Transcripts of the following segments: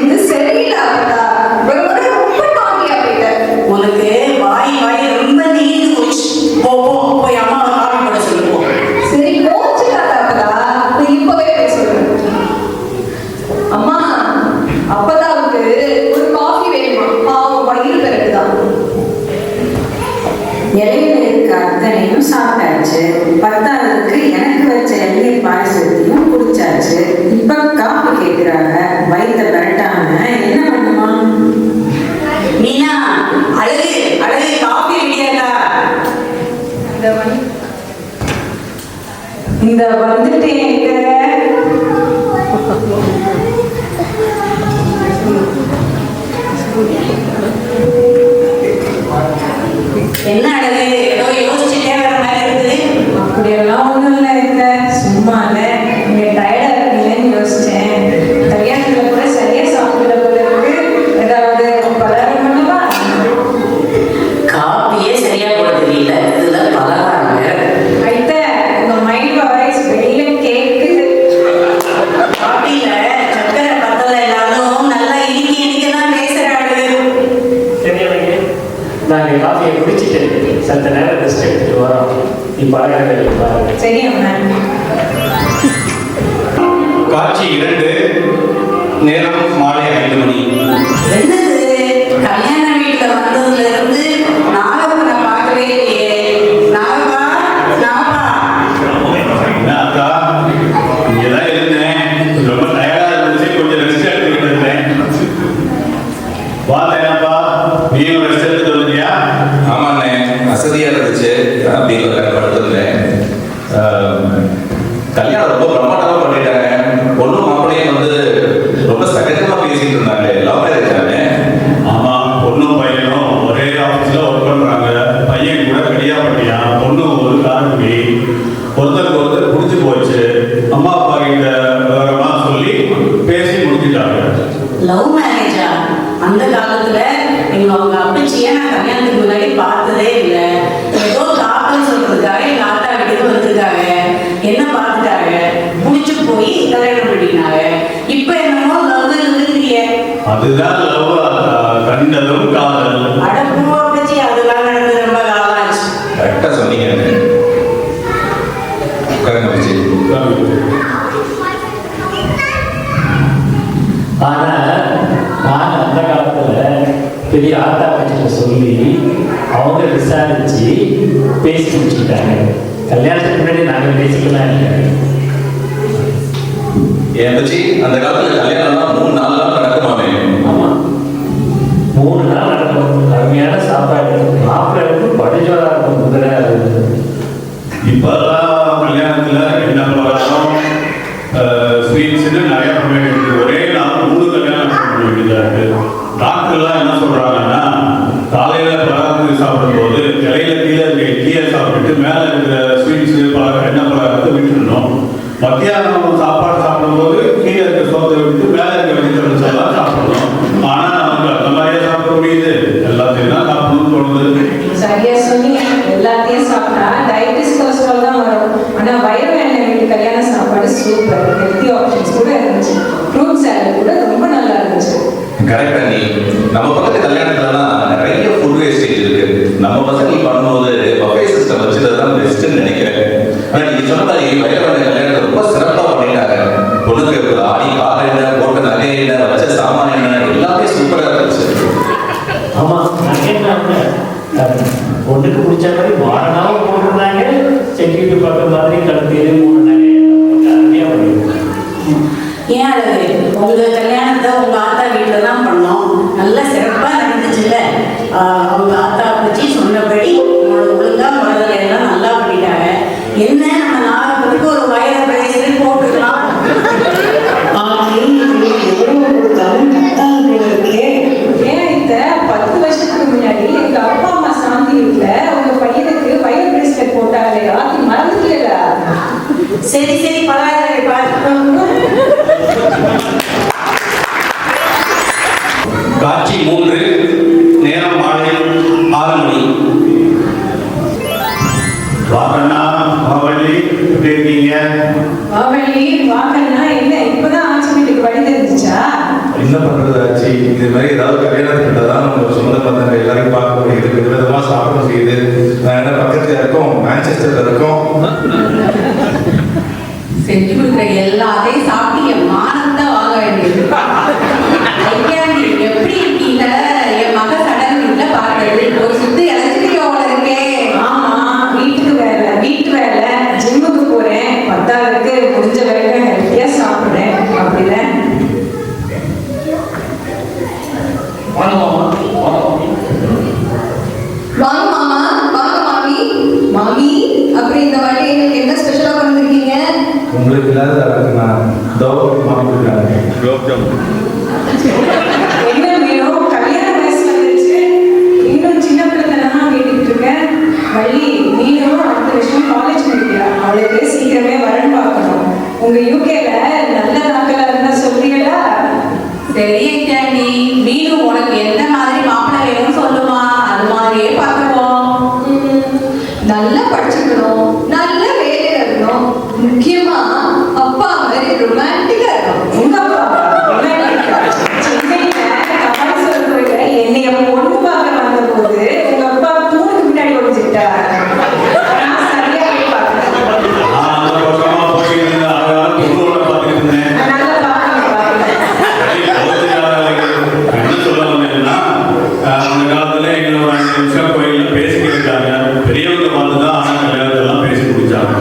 இது சரியில்லை அப்பதா. ரொம்ப நாட்டியா போயிட்ட. உனக்கு வாய் ரொம்ப நீண்டு போச்சு. போய் அம்மாவை காஃபி போட சொல்லுவோம். சரி கோச்சுக்காத அப்பதா. இப்பவே போய் சொல்றேன். அம்மா, அப்பதாவுக்கு ஒரு காஃபி வேணுமா? பாவம் வயிறு பிறகுதான். இலையில இருக்க அத்தனையும் சாப்பிட்டாச்சு. பத்தாவதுக்கு எனக்கு வச்ச இளநீர் பாயசத்தையும் குடிச்சாச்சு. இப்ப காப்பி கேட்கிறாங்க. வயிற்ற பரட்டாம என்ன பண்ணுமா? மீனா, அழகு அழகு காஃபி ரெடியாக்கா? இந்த வந்துட்டேன். என்ன அழகு, ஏதோ யோசிச்சுட்டே வர மாதிரி இருக்குது. அப்படியெல்லாம் ஒண்ணும் இல்லை இருக்க. சும்மா இல்லை, நீங்க டயர்டா இருக்கீங்கன்னு யோசிச்சேன். கல்யாணத்துல கூட சரியா சாப்பிடல போல இருக்கு. ஏதாவது பலகாரம் பண்ணுவா? காப்பியே சரியா போட தெரியல, இதுல பலகாரம் வேற. ஐத்த, உங்க மைண்ட் வாய்ஸ் வெளியில கேக்குது. காப்பியில சக்கரை பத்தல எல்லாரும் நல்லா இனிக்க தான் பேசுறாரு. நாங்கள் காஃபியை குடிச்சிட்டு சத்த நேரம் ரெஸ்ட் எடுத்துட்டு வரோம். நீ பலகாரங்கள் பாருங்க. சரி அண்ணா. காட்சி 2, நேரம் மாலை 5 மணி. என்னது, கல்யாண வீட்டுல வந்ததுல இருந்து நாகப்பனை பார்க்கவே இல்லையே. நாகப்பா, என்ன அக்கா, இங்கதான் இருந்தேன். ரொம்ப டயர்டா இருந்துச்சு, கொஞ்சம் ரெஸ்ட் எடுத்துக்கிட்டு இருந்தேன். என்னப்பா, நீயும் ரெஸ்ட் எடுத்துட்டு வந்தியா? ஆமாண்ணே, வசதியா இருந்துச்சு. அப்படி படுத்துருந்தேன். கல்யாணம் ரொம்ப பிரமாண்டமா பண்ணிட்டாங்க. பொண்ணு மாப்பிள்ளையும் வந்து ரொம்ப சகஜமா பேசிட்டு இருந்தாங்க. லவ் மேரேஜ் தானே? ஆமா, பொண்ணும் பையனும் ஒரே ஆஃபீஸ்ல ஒர்க் பண்றாங்க. பையன் கூட கடியாப்பட்டியான், பொண்ணு ஒரு காரக்குடி. ஒருத்தருக்கு ஒருத்தர் புடிச்சு போச்சு. அம்மா அப்பா கிட்ட விவரமா சொல்லி பேசி முடிச்சுட்டாங்க. லவ் மேரேஜா? அந்த காலத்துல அவங்க அப்பச்சியை நான் கல்யாணத்துக்கு முன்னாடி பார்த்ததே இல்லை. ஏதோ காப்பல் சொல்றதுக்காக எங்க ஆத்தா வீட்டுக்கு வந்திருக்காங்க. என்ன பார்த்துட்டாங்க, புடிச்சு போய் கல்யாணம் பண்ணினாங்க. இப்ப என்னமோ லவ் இருக்குறிய. அதுதான் லவ், கண்டதும் காதல். அடப்போ அப்பச்சி, அதெல்லாம் நடந்து ரொம்ப காலம் ஆச்சு. கரெக்டா சொன்னீங்க. உட்காருங்க பிச்சி. ஆனா நான் அந்த காலத்துல பெரிய ஆத்தா பற்றிட்ட சொல்லி அவங்க விசாரிச்சு பேசி முடிச்சுக்கிட்டாங்க. கல்யாணத்துக்கு முன்னாடி நாங்கள் பேசிக்கலாம் இல்லை. ஏன் பச்சி, அந்த காலத்துல கல்யாணம்லாம் 3 நாள் நடக்குமாமே? ஆமா, 3 நாள் நடக்கும். அருமையான சாப்பாடு, மாப்பிள்ளை படிச்சோரா இருக்கும். குதிரை இப்பெல்லாம் கல்யாணத்துல என்ன பலகாரம், ஸ்வீட்ஸ்ன்னு நிறைய பண்ண வேண்டியது. ஒரே நாள் 3 கல்யாணம் பண்ண வேண்டியதா இருக்கு. டாக்டர்லாம் என்ன சொல்றாங்கன்னா, காலையில பலகாரத்துக்கு சாப்பிடும்போது இலையில கீழே சாப்பிட்டுட்டு மேல இருக்கிற ஸ்வீட்ஸ் பலகாரம் என்ன பலகாரத்தை விட்டுடணும். மத்தியானம் சாப்பாடு சாப்பிடும்போது கீழே இருக்கிற சோத்தை விட்டு மேல இருக்கிற வெஜிடபிள்ஸ் எல்லாம் சாப்பிடணும். ஆனா நமக்கு அந்த மாதிரியே சாப்பிட முடியுது, எல்லாத்தையும் தான் சாப்பிடணும்னு தோணுது. சரியா சொன்னீங்க. எல்லாத்தையும் சாப்பிட்டா டயபிட்டிஸ், கொலஸ்ட்ரால் தான் வரும். ஆனா வயிறு வேண்டாம். வீட்டு கல்யாண சாப்பாடு சூப்பர். ஹெல்த்தி ஆப்ஷன்ஸ் கூட இருந்துச்சு. ஃப்ரூட் சாலட் கூட ரொம்ப நல்லா இருந்துச்சு. கரெக்டா. நீ நம்ம பக்கத்து கல்யாணத்துலலாம் நிறைய ஃபுட் வேஸ்டேஜ் இருக்கு. நம்ம பசங்க பண்ணும்போது பஃபே சிஸ்டம் வச்சுதான் பெஸ்ட்னு நினைக்கிறேன். ஆனா நீங்க சொன்ன மாதிரி வயலான கல்யாணத்தை ரொம்ப சிறப்பா பண்ணிட்டாங்க. பொண்ணுக்கு ஆடி கால என்ன, போட்ட நகை என்ன, வச்ச சாமான் என்ன, எல்லாமே சூப்பரா இருந்துச்சு. ஆமா, பொண்ணுக்கு பிடிச்ச மாதிரி வாரணாவும் போட்டிருந்தாங்க. செக்கிட்டு பக்கம் மாதிரி கழுத்திலே 3 நகை அருமையா பண்ணிருக்காங்க. ஏன் அழகு, உங்க கல்யாணத்தை உங்க ஆத்தா வீட்டுல தான் பண்ணோம். நல்லா சிறப்பா நடந்துச்சுல்ல. அவங்க ஆத்தா பற்றி சொன்னபடி ஒழுங்கா முதல்ல எல்லாம் நல்லா பண்ணிட்டாங்க. என்ன, நம்ம நாகப்பனுக்கு ஒரு வயல பிரேஸ்லெட் போட்டுக்கலாம். ஏன் இந்த 10 வருஷத்துக்கு முன்னாடி எங்க அப்பா அம்மா சாந்தி வீட்டுல உங்க பையனுக்கு வயல் பிரேஸ்லெட் போட்டாங்களே, ராத்தி மறந்துட்டீங்களா? சரி சரி, பரவாயில்ல பார்த்து. காட்சி 3, நேரம் மாலை என்ன பண்றது ஆச்சு, இது மாதிரி ஏதாவது கல்யாணத்துக்கு தான் நம்ம சொந்த பந்தங்கள் எல்லாரையும் பார்க்க முடியுது, விதவிதமா சாப்பிட முடியுது. நான் என்ன பக்கத்துல இருக்கோம், மான்செஸ்டர்ல இருக்கோம். செஞ்சு கொடுக்குற எல்லாத்தையும் சாப்பிட்டு என் மானம் தான் வாங்க வேண்டியது. ஐயா நீ எப்படி இருக்கீங்க? என் மக சடன் வீட்டுல பாக்குறது ஒரு சுத்து இழைச்சிட்டு இருக்கே. ஆமா, வீட்டு வேலை, ஜிம்முக்கு போறேன், பத்தாவதுக்கு முடிஞ்ச வரைக்கும் ஹெல்த்தியா சாப்பிடுறேன். அப்படிதான். வாங்க மாமா, வாங்க மாமி. மாமி, அப்புறம் இந்த வாட்டி எங்களுக்கு என்ன ஸ்பெஷலா பண்ணிருக்கீங்க? உங்களுக்கு இல்லாத நான் மாப்பிட்டாங்க. என்ன வேணும்? கல்யாண வயசு வந்துருச்சு, இன்னும் சின்ன பிள்ளைத்தனமா கேட்டுக்கிட்டு இருக்கேன். வள்ளி, நீனும் அடுத்த வருஷம் காலேஜ் முடிக்கிறா, அவளுக்கு சீக்கிரமே வரன் பார்க்கணும். உங்க யூகேல நல்ல நாட்களா இருந்தா சொல்றீங்களா? சரி கேண்டி, நீனும் உனக்கு எந்த மாதிரி மாப்பிள்ளை வேணும்னு சொல்லுமா, அது மாதிரியே பார்த்துப்போம். நல்லா படிச்சுக்கணும், நல்ல வேலையில இருக்கணும், முக்கியமா அப்பா மாதிரி ரொமான்டிக்கா இருக்கணும். உங்க அப்பா சென்னையில கபாலீஸ்வரர் கோயில்ல என்னைய பொண்ணு பார்க்க வந்த போது உங்க அப்பா தூணுக்கு பின்னாடி ஒழிச்சுட்டார். நான் சரியா போய் பார்த்தேன். அந்த பக்கமா போயிருந்த அழகான பொருளோட பார்த்துட்டு இருந்தேன். நல்லா பார்த்தேன். என்ன சொல்ல வந்தேன்னா, அந்த காலத்துல எங்களோட 5 நிமிஷம் கோயில்ல பேசிக்கிட்டு இருக்காங்க. பெரியவங்க பார்த்துதான் ஆனா கல்யாணத்தெல்லாம் பேசி முடிச்சாங்க.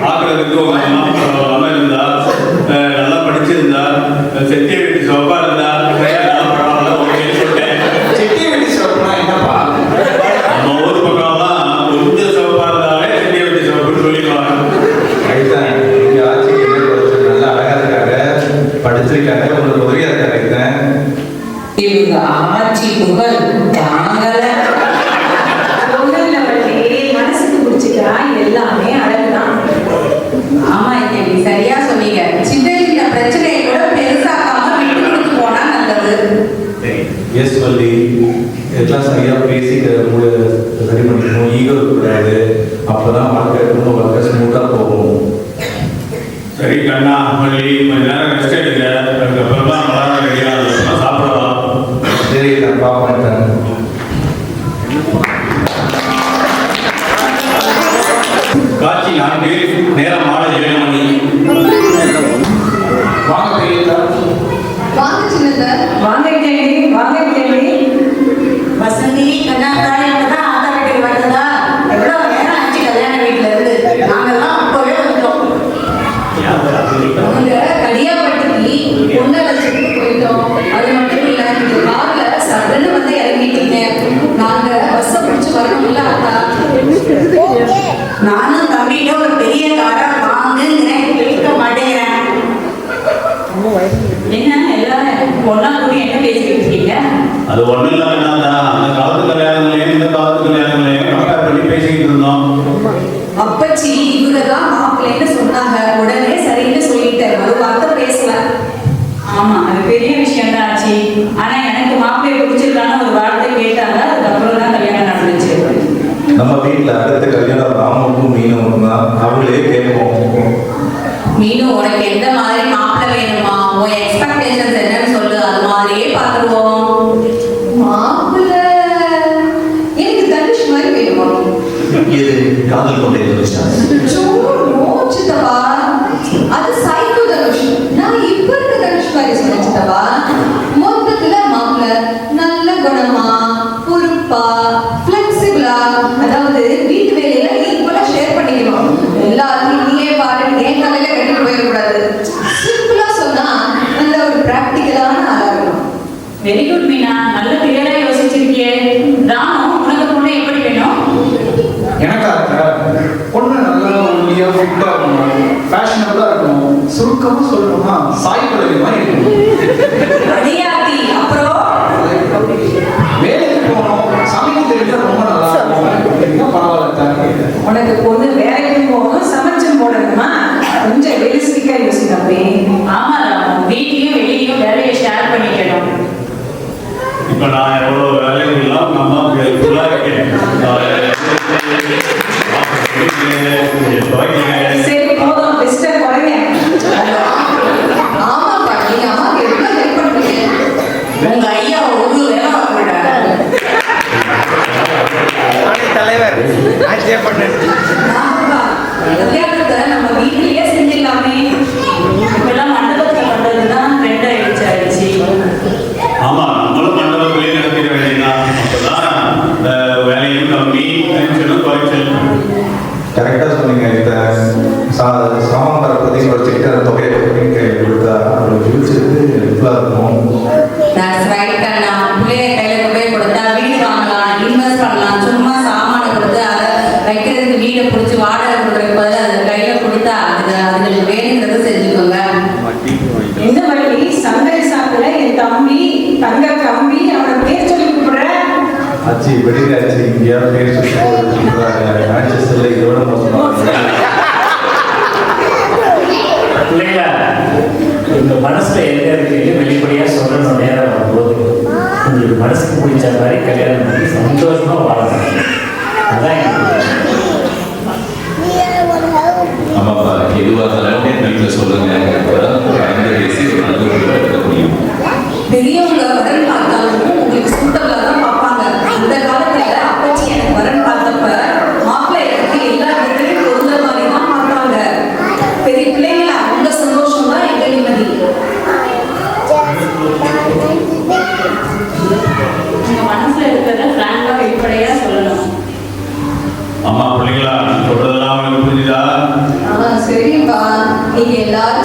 பார்க்கறதுக்கு உங்க அம்மா இருந்தா, நல்லா படிச்சிருந்தா, செட்டிய வீட்டு சோப்பா இருந்தா, பரவாயில்ல ஓகே சொல்லிட்டேன். செட்டிய வெட்டி சாப்பிடா என்னப்பா? நம்ம ஊர் பக்கம்லாம் கொஞ்சம் சோப்பா இருந்தாலே செட்டிய வீட்டு சோப்புன்னு சொல்லிடுவாங்க. ரைதான், இங்க ஆட்சிக்கு என்ன குறைச்சல்? நல்லா அழகா இருக்காங்க, படிச்சிருக்காங்க, உங்களுக்கு உதவியா இருக்காங்க. இவங்க ஆட்சி புகழ் தாங்கல. ஒண்ணும் இல்ல வள்ளி, மனசுக்கு பிடிச்சிட்டா எல்லாமே அழகுதான். ஆமா கேண்டி, சரியா சொன்னீங்க. சின்ன சின்ன பிரச்சனையை கூட பெருசாக்காம விட்டு கொடுத்து போனா நல்லது. எஸ் வள்ளி, எல்லாம் சரியா பேசி சரி பண்ணிக்கணும், ஈகோ இருக்கக்கூடாது. அப்பதான் குடும்ப வாழ்க்கை ஸ்மூத்தா போகும். சரி கண்ணா, மல்லி கொஞ்ச நேரம் ரெஸ்ட் எடுங்க. அதுக்கப்புறமா நம்மளால ரெடியாக சாப்பிடலாம். சரி, நான் பார்ப்பேன். காட்சி 4, நேரம் மாலை 7 மணி. வாங்க பெரியதா. வாங்க சின்னதா. வாங்க கேள்வி, வாங்க கேள்வி. வசந்தி கண்ணாக்கா இப்பதான் ஆத்தா வீட்டுக்கு வந்ததா? எவ்வளவு நேரம் ஆச்சு கல்யாண வீட்டுல இருந்து? நாங்கெல்லாம் அப்பவே வந்துட்டோம். அவங்க கடியாப்பட்டிக்கு பொண்ணை வச்சுட்டு போயிட்டோம். அது மட்டும் இல்ல, இந்த கார்ல சடன்னு வந்து இறங்கிட்டீங்க. நாங்க பஸ்ஸை பிடிச்சு வரணும்ல அக்கா. நானும் தம்பிகிட்ட ஒரு பெரிய காரா வாங்குங்கிறேன், கேட்க மாட்டேங்கிறேன். என்ன எல்லாரும் பொண்ணா கூடி என்ன பேசிக்கிட்டு இருக்கீங்க? அது ஒண்ணும் இல்லை என்னன்னா, அந்த காலத்து கல்யாணங்களையும் இந்த காலத்து கல்யாணங்களையும் கம்பேர் பண்ணி பேசிக்கிட்டு இருந்தோம். அப்பச்சி இவங்கதான் மாப்பிள்ளைன்னு சொன்னாங்க. உடனே சரின்னு சொல்லிட்டேன், ஒரு வார்த்தை பேசல. ஆமா, அது பெரிய விஷயம் தான் ஆச்சு. ஆனா எனக்கு மாப்பிள்ளைய பிடிச்சிருக்கான்னு ஒரு வார்த்தை கேட்டாங்க, அதுக்கப்புறம் தான் கல்யாணம் நடந்துச்சு. நம்ம வீட்டுல அடுத்த கல்யாணம் ராமுக்கும் மீனும் தான், அவங்களே கேட்போம். மீனு, உனக்கு எந்த மாதிரி மாப்பிள்ளை வேணுமா? உன் எக்ஸ்பெக்டேஷன்ஸ் என்னன்னு சொல்லு, அது மாதிரியே பார்த்துருவோம். மாப்பிள்ளை எனக்கு தனுஷ் மாதிரி வேணுமா? இது காதல் கொண்டே சித்தப்பா, அது சைக்கோ தனுஷ். நான் இப்ப இருக்க தனுஷ் மாதிரி சொன்னேன் சித்தப்பா. மொத்தத்துல மாப்பிள்ளை நல்ல குணமா, பொறுப்பா, பிளெக்சிபிளா, அதாவது வீட்டு வேலையில ஈக்குவலா ஷேர் பண்ணிக்கணும். எல்லாத்தையும் நீயே பாரு, என் தலையில கட்டிட்டு போயிடக்கூடாது. சிம்பிளா சொன்னா நல்ல ஒரு பிராக்டிக்கலான ஆளா இருக்கணும். வெரி குட் மீனா, நல்ல கிளியரா யோசிச்சிருக்கியே. ராமு, உனக்கு பொண்ணு எப்படி வேணும்? எனக்கா இருக்கா? பொண்ணு நல்லா ஒல்லியா ஃபிட்டா இருக்கணும், ஃபேஷனபிளா இருக்கணும், சுருக்கமா சொல்லணும்னா சாய் பல்லவி மாதிரி இருக்கணும். அடியாத்தி, அப்புறம் வேலைக்கு போகணும், சமைக்க தெரிஞ்சா ரொம்ப நல்லா இருக்கும். பரவாயில்ல. உனக்கு பொண்ணு வேலைக்கும் போகணும், சமைச்சும் போடணுமா? கொஞ்சம் ரியலிஸ்டிக்கா யோசிக்கப்பே. ஆமா ராமு, வீட்லயும் வெளியிலயும் வேலையை ஷேர் பண்ணி இப்போ நான் எவ்வளோ வேலைகள்லாம் உங்கள் அம்மாவுக்கு ஹெல்ப்ஃபுல்லாக இருக்கேன். சரி போதும் மிஸ்டர் குறைங்க. ஆமா பாட்டி, அம்மாக்கு எவ்வளவு ஹெல்ப் பண்ணுவீங்க. உங்க ஐயா ஒரு வேலை பார்க்க தலைவர் ஆட்சியே பண்ணு. ஆமாப்பா, கல்யாணத்தை நம்ம வீட்டிலேயே செஞ்சிடலாமே. இப்பெல்லாம் மண்டபத்தில் பண்றதுதான் ட்ரெண்ட் ஆயிடுச்சு. ஆமாம், நம்மளும் மண்டபத்திலே நடத்திட வேண்டியதுதான். அப்போதான் வேலையும் கம்மி, டென்ஷனும் குறைச்சல். கரெக்டாக சொன்னீங்க. இந்த சாமான் தரப்பதையும் வச்சுக்கிட்டு அந்த தொகையை கையில் கொடுத்தா அவரோட ஃபியூச்சருக்கு ஹெல்ப்ஃபுல்லாக இருக்கும். That's right கண்ணா. பிள்ளைய கையில போய் கொடுத்தா வீடு வாங்கலாம், இன்வெஸ்ட் பண்ணலாம். சும்மா சாமானை கொடுத்து அதை வைக்கிறதுக்கு வீடை பிடிச்சி வாடகை கொடுக்குறதுக்கு பதிலா அதை கையில கொடுத்தா அதுக்கு வேணுங்கிறத செஞ்சுக்கோங்க. என்ன வழி சந்தை சாப்பிட என் தம்பி தங்க கம்பி அவனை பேர் சொல்லி கூப்பிடுறேன். ஆச்சு வெளியில் ஆச்சு இங்கேயா பேர் சொல்றாங்க. மேன்செஸ்டர்ல இதோட மோசமாக பிள்ளைங்களா, உங்க மனசுல எங்க இருக்கு வெளிப்படையா சொல்லணும். நேரம் வரும்போது உங்களுக்கு மனசுக்கு பிடிச்ச மாதிரி கல்யாணம் பண்ணி சந்தோஷமா வாழணும். அதான் ஆமாப்பா, எதுவாக இருந்தாலும் வீட்டில் சொல்லுங்க. அப்பதான் கலந்து பேசி ஒரு நல்ல முடிவு எடுக்க முடியும். பெரியவங்க வரன் பார்த்தாலும் உங்களுக்கு சூட்டபிளா தான் பார்ப்பாங்க. அந்த காலத்துல அப்பச்சி எனக்கு வரன் பார்த்தப்ப மாப்பிள்ளை எனக்கு எல்லா இடத்துலையும் பொருந்த மாதிரி தான் பார்த்தாங்க. பெரிய பிள்ளைங்களா, உங்க சந்தோஷம் தான் எங்க நிம்மதி. உங்க மனசுல இருக்கிறத பிராங்கா வெளிப்படையா சொல்லணும். அம்மா பிள்ளைங்களா, சொல்றதெல்லாம் அவனுக்கு புரிஞ்சுதா? சரிப்பா, நீங்க எல்லாரும்